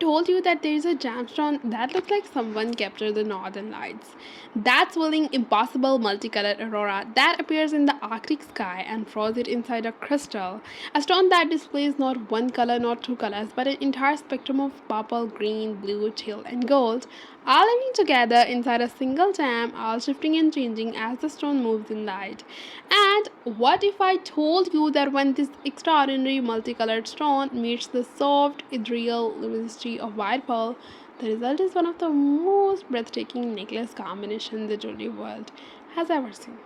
told you that there is a gemstone that looks like someone captured the northern lights? That swirling, impossible multicolored aurora that appears in the Arctic sky and froze it inside a crystal. A stone that displays not one color, not two colors, but an entire spectrum of purple, green, blue, teal, and gold, all living together inside a single gem, all shifting and changing as the stone moves in light. And what if I told you that when this extraordinary multicolored stone meets the soft, ethereal luminosity of white pearl, the result is one of the most breathtaking necklace combinations the jewelry world has ever seen.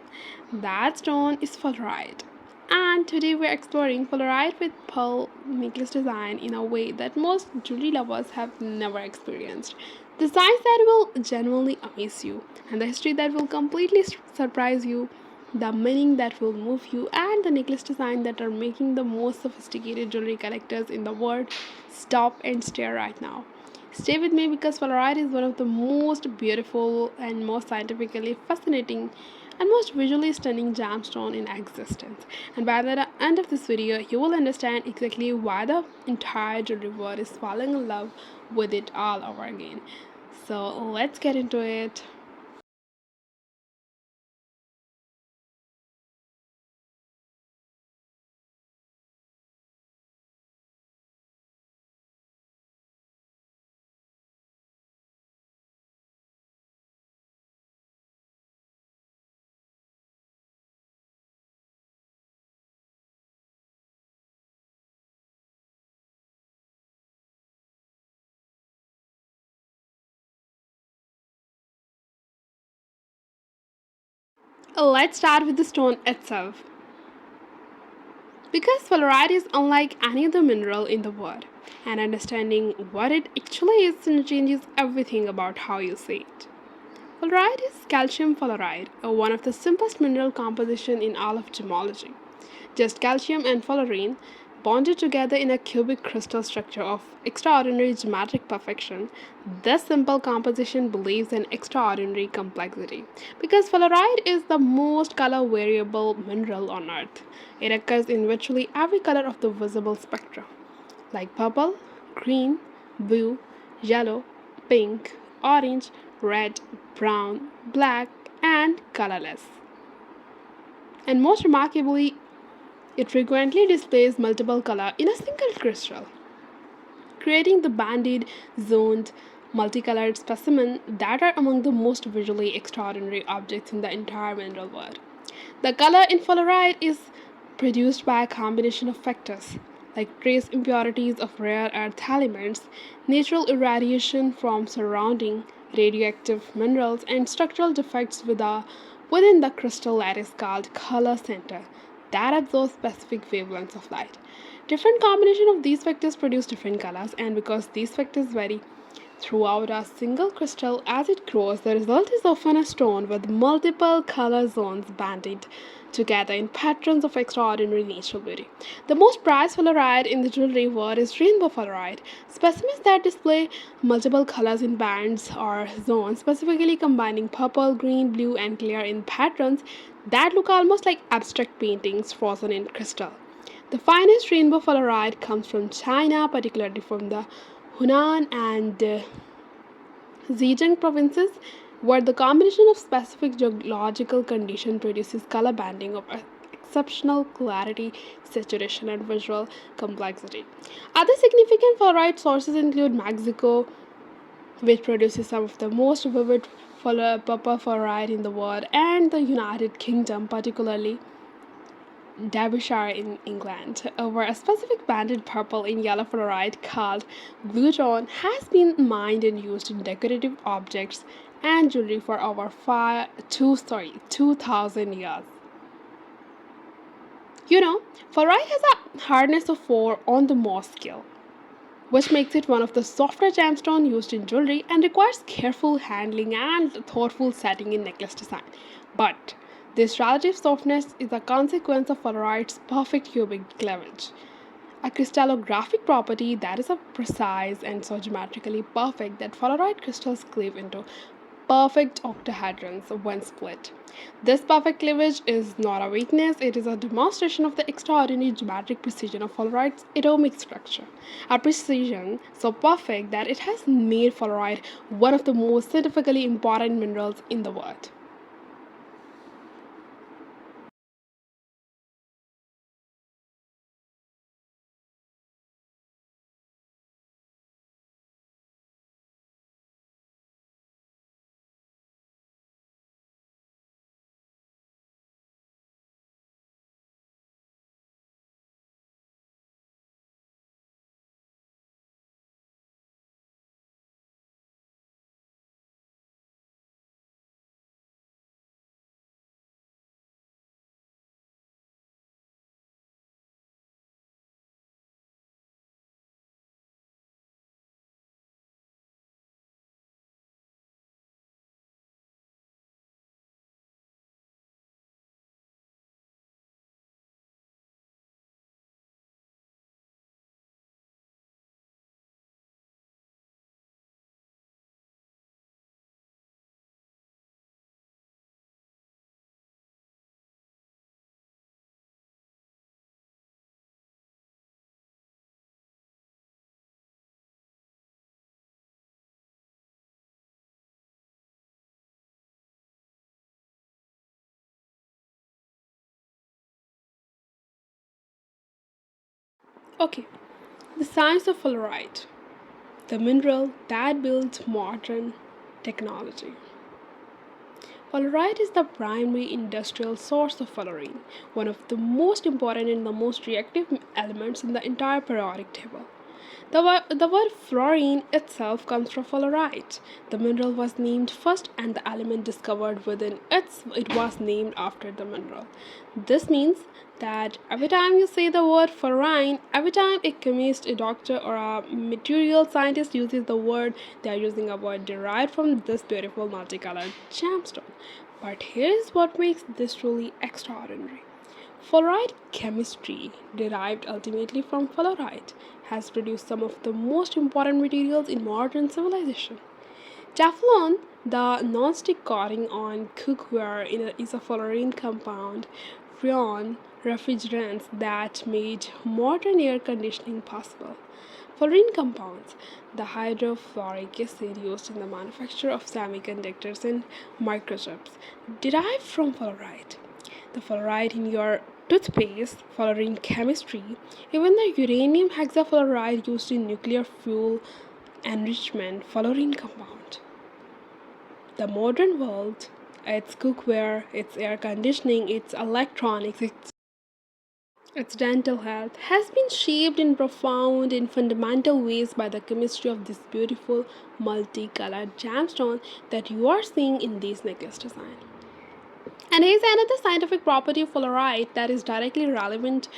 That stone is Fluorite. And today we're exploring Fluorite with pearl necklace design in a way that most jewelry lovers have never experienced. The designs that will genuinely amaze you, and the history that will completely surprise you, the meaning that will move you, and the necklace design that are making the most sophisticated jewelry collectors in the world stop and stare right now. Stay with me because Fluorite is one of the most beautiful and most scientifically fascinating and most visually stunning gemstone in existence. And by the end of this video, you will understand exactly why the entire jewelry world is falling in love with it all over again. So let's get into it. Let's start with the stone itself. Because fluorite is unlike any other mineral in the world, and understanding what it actually is changes everything about how you see it. Fluorite is calcium fluoride, one of the simplest mineral composition in all of gemology. Just calcium and fluorine bonded together in a cubic crystal structure of extraordinary geometric perfection. This simple composition believes in extraordinary complexity because fluoride is the most color variable mineral on earth. It occurs in virtually every color of the visible spectrum, like purple, green, blue, yellow, pink, orange, red, brown, black, and colorless. And most remarkably, it frequently displays multiple color in a single crystal, creating the banded, zoned, multicolored specimen that are among the most visually extraordinary objects in the entire mineral world. The color in fluorite is produced by a combination of factors like trace impurities of rare earth elements, natural irradiation from surrounding radioactive minerals, and structural defects within the crystal lattice called color center that absorbs specific wavelengths of light. Different combination of these factors produce different colors, and because these factors vary throughout a single crystal as it grows, the result is often a stone with multiple color zones banded together in patterns of extraordinary natural beauty. The most prized fluoride in the jewelry world is rainbow fluoride, specimens that display multiple colors in bands or zones, specifically combining purple, green, blue, and clear in patterns that look almost like abstract paintings frozen in crystal. The finest rainbow fluoride comes from China, particularly from the Hunan and Zhejiang provinces, where the combination of specific geological conditions produces color banding of exceptional clarity, saturation, and visual complexity. Other significant fluoride sources include Mexico, which produces some of the most vivid purple fluoride in the world, and the United Kingdom, particularly Derbyshire in England, where a specific banded purple and yellow fluoride called gluon has been mined and used in decorative objects and jewelry for over 2,000 years. You know, fluoride has a hardness of 4 on the Mohs scale, which makes it one of the softer gemstones used in jewelry and requires careful handling and thoughtful setting in necklace design. But this relative softness is a consequence of fluorite's perfect cubic cleavage, a crystallographic property that is so precise and so geometrically perfect that fluorite crystals cleave into perfect octahedrons when split. This perfect cleavage is not a weakness, it is a demonstration of the extraordinary geometric precision of fluorite's atomic structure. A precision so perfect that it has made fluorite one of the most scientifically important minerals in the world. Okay, the science of fluorite, the mineral that builds modern technology. Fluorite is the primary industrial source of fluorine, one of the most important and the most reactive elements in the entire periodic table. The word fluorine itself comes from fluorite. The mineral was named first, and the element discovered within it was named after the mineral. This means that every time you say the word fluorine, every time a chemist, a doctor, or a material scientist uses the word, they are using a word derived from this beautiful multicolored gemstone. But here's what makes this truly extraordinary. Fluoride chemistry, derived ultimately from fluorite, has produced some of the most important materials in modern civilization. Teflon, the non-stick coating on cookware, is a fluorine compound. Freon, refrigerants that made modern air conditioning possible. Fluorine compounds, the hydrofluoric acid used in the manufacture of semiconductors and microchips, derived from fluorite. The fluoride in your toothpaste, fluorine chemistry, even the uranium hexafluoride used in nuclear fuel enrichment, fluorine compound. The modern world, its cookware, its air conditioning, its electronics, its dental health, has been shaped in profound and fundamental ways by the chemistry of this beautiful multicolored gemstone that you are seeing in this necklace design. And here's another scientific property of fluorite that is directly relevant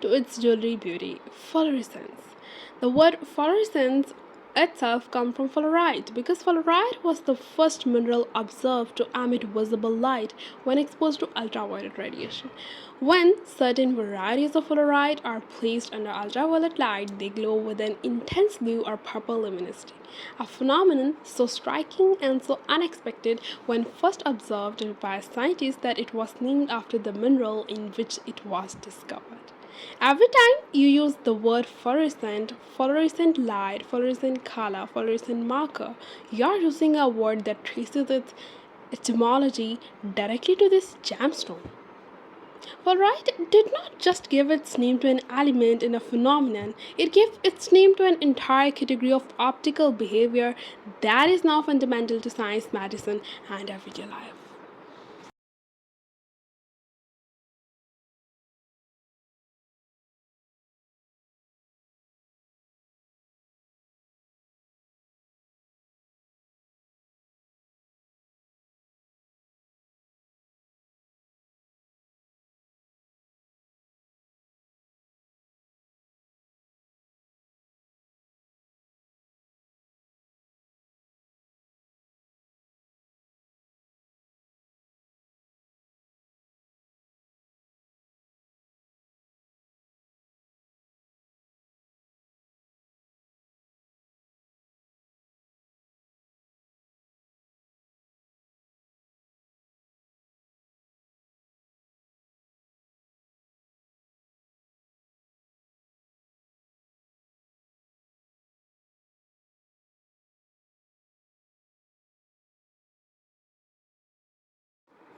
to its jewelry beauty: fluorescence. The word fluorescence itself comes from fluorite because fluorite was the first mineral observed to emit visible light when exposed to ultraviolet radiation. When certain varieties of fluorite are placed under ultraviolet light, they glow with an intense blue or purple luminosity, a phenomenon so striking and so unexpected when first observed by scientists that it was named after the mineral in which it was discovered. Every time you use the word fluorescent, fluorescent light, fluorescent color, fluorescent marker, you are using a word that traces its etymology directly to this gemstone. Fluorite did not just give its name to an element in a phenomenon, it gave its name to an entire category of optical behavior that is now fundamental to science, medicine, and everyday life.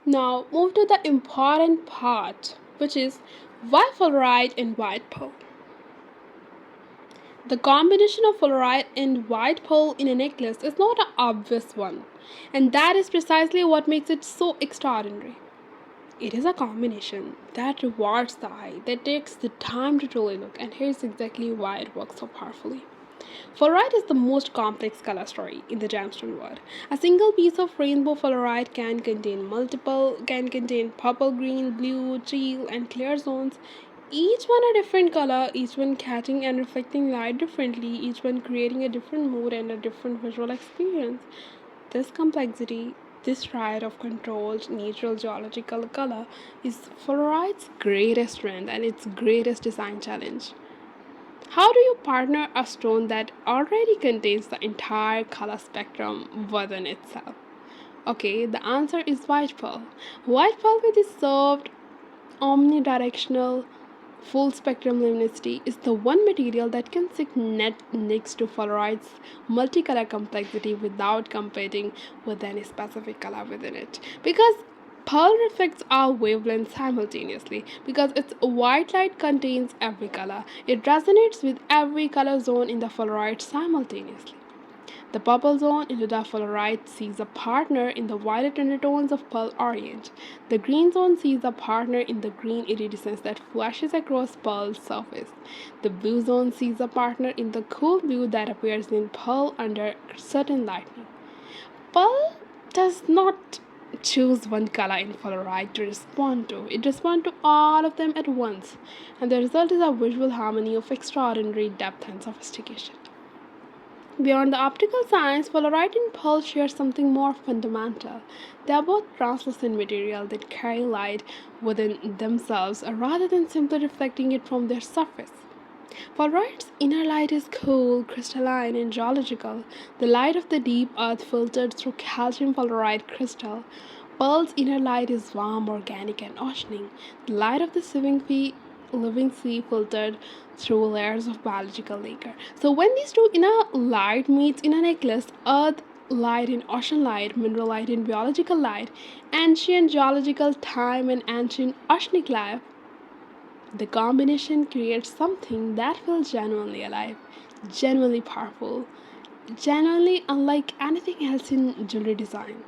Now move to the important part, which is why fluorite and white pearl. The combination of fluorite and white pearl in a necklace is not an obvious one, and that is precisely what makes it so extraordinary. It is a combination that rewards the eye, that takes the time to truly look, and here's exactly why it works so powerfully. Fluorite is the most complex color story in the gemstone world. A single piece of rainbow fluorite can contain purple, green, blue, teal, and clear zones. Each one a different color, each one catching and reflecting light differently, each one creating a different mood and a different visual experience. This complexity, this riot of controlled natural geological color, is fluorite's greatest strength and its greatest design challenge. How do you partner a stone that already contains the entire color spectrum within itself? Okay, the answer is white pearl. White pearl with its soft, omnidirectional, full spectrum luminosity is the one material that can sit next to fluorite's multicolor complexity without competing with any specific color within it. Because pearl reflects all wavelengths simultaneously. Because its white light contains every color, it resonates with every color zone in the fluorite simultaneously. The purple zone in the fluorite sees a partner in the violet undertones of pearl orange. The green zone sees a partner in the green iridescence that flashes across pearl's surface. The blue zone sees a partner in the cool blue that appears in pearl under certain lighting. Pearl does not choose one color in fluorite to respond to. It responds to all of them at once, and the result is a visual harmony of extraordinary depth and sophistication. Beyond the optical science, fluorite and pearl share something more fundamental. They are both translucent materials that carry light within themselves rather than simply reflecting it from their surface. Fluorite's inner light is cool, crystalline, and geological, the light of the deep earth filtered through calcium fluoride crystal. Pearl's inner light is warm, organic, and oceanic, the light of the living sea filtered through layers of biological lacquer. So when these two inner light meets in a necklace, earth light and ocean light, mineral light and biological light, ancient geological time and ancient oceanic life, the combination creates something that feels genuinely alive, genuinely powerful, genuinely unlike anything else in jewelry design.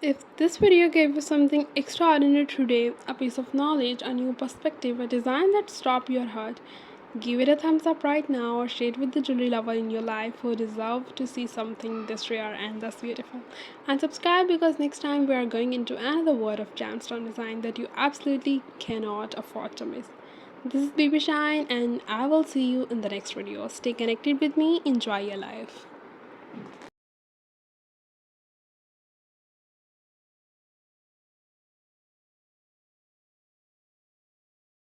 If this video gave you something extraordinary today, a piece of knowledge, a new perspective, a design that stopped your heart, give it a thumbs up right now or share it with the jewelry lover in your life who deserve to see something this rare and this beautiful. And subscribe because next time we are going into another world of gemstone design that you absolutely cannot afford to miss. This is Baby Shine and I will see you in the next video. Stay connected with me, enjoy your life.